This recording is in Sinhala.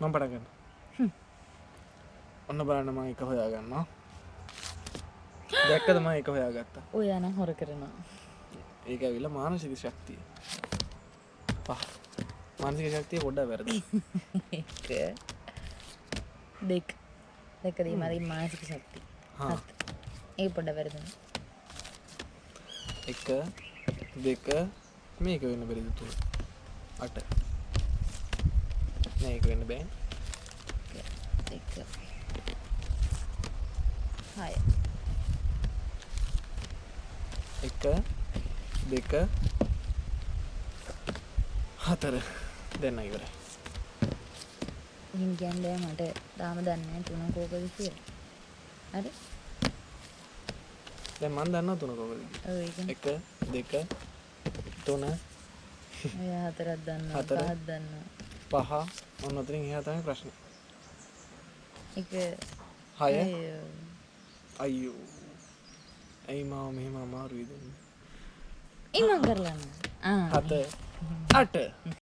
මම පටන් ගන්නවා. ඔන්න බලන්න මම එක හොයාගන්නවා. දැක්කද මම එක හොයාගත්තා. ඔය යන හොර කරනවා. ඒක ඇවිල්ලා මානසික ශක්තිය. පහ. මානසික ශක්තිය පොඩ්ඩක් වැරදි. එක දෙක දෙකදී මගේ මානසික ශක්තිය. හා. ඒක පොඩ්ඩක් වැරදුනා. 1 2 මේක වෙන්න බැරිද 3 8 මේක වෙන්න බෑ. 1 2 6 1 2 4 දැන් ඉවරයි. ඉතින් කියන්නේ මට තාම දන්නේ නැහැ තුන කෝකද කියලා. හරි? දැන් මම දන්නවා 3 කොහොමද කියලා. ඔව් ඒක. 1 2 3 ඔය හතරක් දන්නවා හතර. පහක් දන්නවා. 5 ඔන්න ඔතනින් එහා තමයි ප්‍රශ්නේ. 1 6 අයියෝ. ඇයි මාව මෙහෙම අමාරුයි දෙන්නේ. ඉමන් කරලා නෑ. 7 8